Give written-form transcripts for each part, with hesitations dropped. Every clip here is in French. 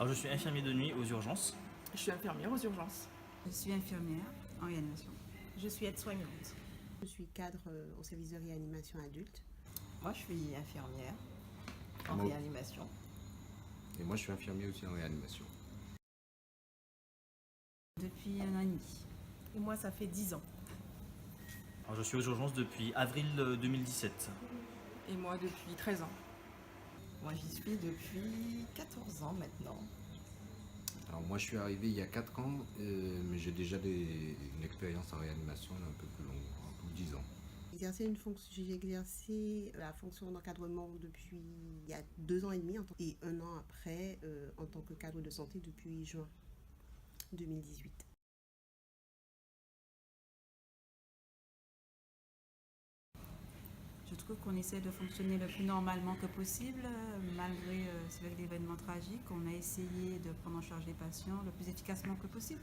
Alors je suis infirmier de nuit aux urgences. Je suis infirmière aux urgences. Je suis infirmière en réanimation. Je suis aide-soignante. Je suis cadre au service de réanimation adulte. Moi, je suis infirmière en réanimation. Et moi, je suis infirmier aussi en réanimation. Depuis 1 an et demi. Et moi, ça fait 10 ans. Alors, je suis aux urgences depuis avril 2017. Et moi depuis 13 ans. Moi, j'y suis depuis 14 ans maintenant. Alors moi, je suis arrivé il y a 4 ans, mais j'ai déjà une expérience en réanimation un peu plus longue, un peu 10 ans. J'ai exercé la fonction d'encadrement depuis il y a 2 ans et demi et 1 an après en tant que cadre de santé depuis juin 2018. Je trouve qu'on essaie de fonctionner le plus normalement que possible, malgré l'événement tragique. On a essayé de prendre en charge les patients le plus efficacement que possible,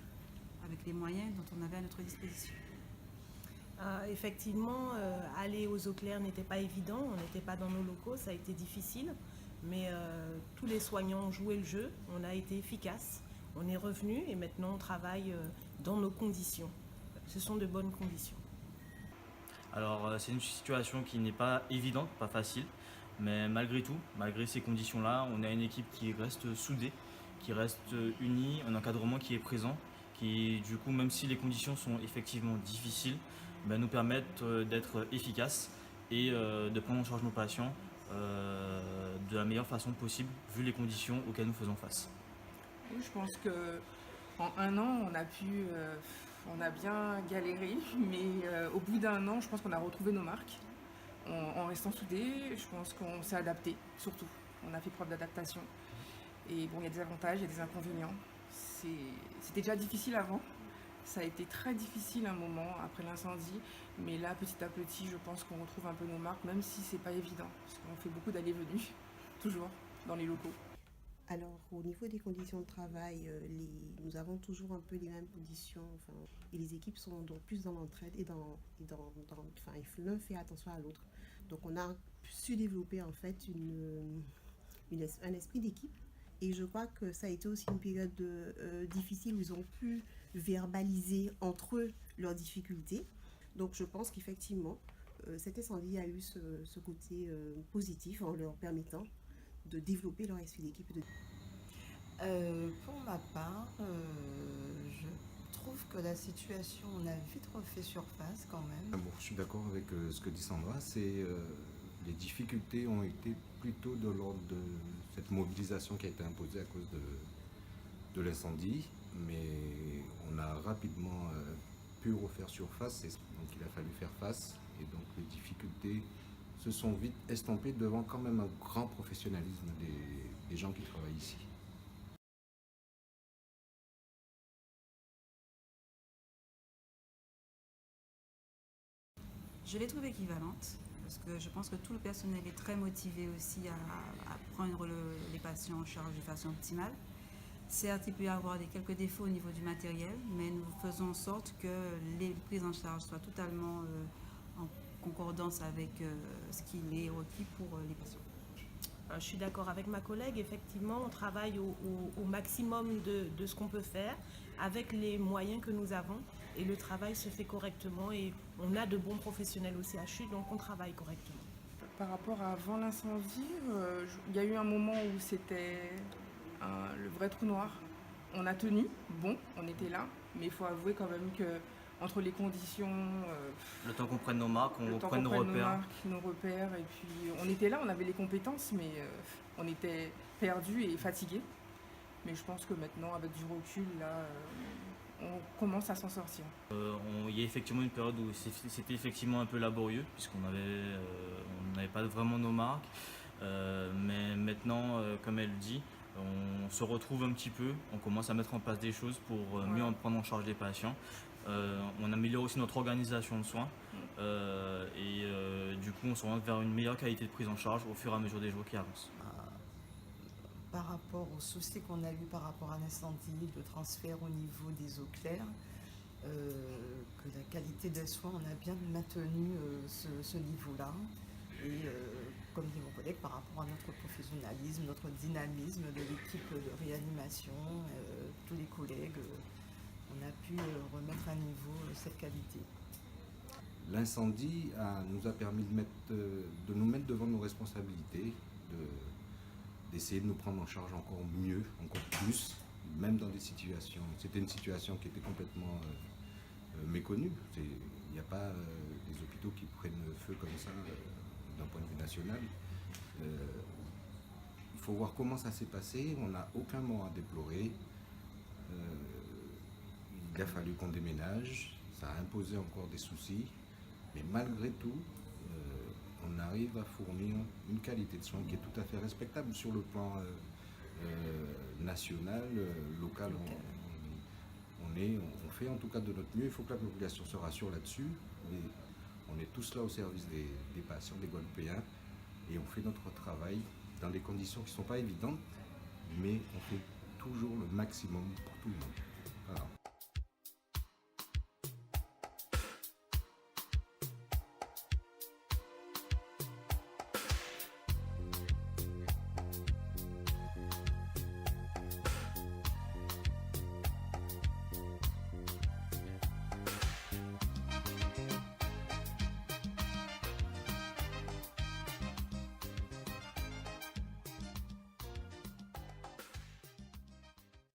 avec les moyens dont on avait à notre disposition. Effectivement, aller aux eaux claires n'était pas évident, on n'était pas dans nos locaux, ça a été difficile, mais tous les soignants ont joué le jeu, on a été efficace, on est revenu et maintenant on travaille dans nos conditions. Ce sont de bonnes conditions. Alors c'est une situation qui n'est pas évidente, pas facile, mais malgré tout, malgré ces conditions-là, on a une équipe qui reste soudée, qui reste unie, un encadrement qui est présent, qui du coup, même si les conditions sont effectivement difficiles, nous permettent d'être efficaces et de prendre en charge nos patients de la meilleure façon possible, vu les conditions auxquelles nous faisons face. Oui, je pense qu'en 1 an, on a bien galéré, mais au bout d'1 an, je pense qu'on a retrouvé nos marques. En restant soudés, je pense qu'on s'est adapté, surtout. On a fait preuve d'adaptation. Et bon, il y a des avantages, il y a des inconvénients. C'était déjà difficile avant. Ça a été très difficile un moment après l'incendie, mais là, petit à petit, je pense qu'on retrouve un peu nos marques, même si c'est pas évident, parce qu'on fait beaucoup d'allées-venues, toujours, dans les locaux. Alors, au niveau des conditions de travail, nous avons toujours un peu les mêmes conditions. Et les équipes sont donc plus dans l'entraide et l'un fait attention à l'autre. Donc, on a su développer en fait un esprit d'équipe. Et je crois que ça a été aussi une période difficile où ils ont pu verbaliser entre eux leurs difficultés. Donc, je pense qu'effectivement, cet incendie a eu ce côté positif en leur permettant de développer leur esprit d'équipe. Pour ma part, je trouve que la situation, on a vite refait surface quand même. Bon, je suis d'accord avec ce que dit Sandra, les difficultés ont été plutôt de l'ordre de cette mobilisation qui a été imposée à cause de l'incendie, mais on a rapidement pu refaire surface, et donc il a fallu faire face, et donc les difficultés se sont vite estampées devant quand même un grand professionnalisme des gens qui travaillent ici. Je les trouve équivalentes, parce que je pense que tout le personnel est très motivé aussi à prendre les patients en charge de façon optimale. Certes, il peut y avoir quelques défauts au niveau du matériel, mais nous faisons en sorte que les prises en charge soient totalement en concordance avec ce qu'il est requis pour les patients. Je suis d'accord avec ma collègue, effectivement, on travaille au maximum de ce qu'on peut faire avec les moyens que nous avons et le travail se fait correctement et on a de bons professionnels au CHU, donc on travaille correctement. Par rapport à avant l'incendie, il y a eu un moment où c'était le vrai trou noir. On a tenu, bon, on était là, mais il faut avouer quand même que entre les conditions, Le temps qu'on prenne nos marques, qu'on prenne nos repères, et puis on était là, on avait les compétences, mais on était perdus et fatigués. Mais je pense que maintenant, avec du recul, là, on commence à s'en sortir. Il y a effectivement une période où c'était effectivement un peu laborieux, puisqu'on n'avait pas vraiment nos marques, mais maintenant, comme elle dit, on se retrouve un petit peu, on commence à mettre en place des choses pour mieux en prendre en charge les patients. On améliore aussi notre organisation de soins et du coup on s'oriente vers une meilleure qualité de prise en charge au fur et à mesure des jours qui avancent. Par rapport aux soucis qu'on a eu par rapport à l'incendie, le transfert au niveau des eaux claires, que la qualité des soins, on a bien maintenu ce niveau-là. Et comme dit mon collègue, par rapport à notre professionnalisme, notre dynamisme de l'équipe de réanimation, tous les collègues, on a pu remettre à niveau cette qualité. L'incendie nous a permis de nous mettre devant nos responsabilités, d'essayer de nous prendre en charge encore mieux, encore plus, même dans des situations. C'était une situation qui était complètement méconnue. Il n'y a pas des hôpitaux qui prennent feu comme ça d'un point de vue national. Il faut voir comment ça s'est passé. On n'a aucun mort à déplorer. Il a fallu qu'on déménage. Ça a imposé encore des soucis. Mais malgré tout, on arrive à fournir une qualité de soins qui est tout à fait respectable sur le plan national, local. On fait en tout cas de notre mieux. Il faut que la population se rassure là-dessus. On est tous là au service des patients, des Guadeloupéens, et on fait notre travail dans des conditions qui ne sont pas évidentes, mais on fait toujours le maximum pour tout le monde. Voilà.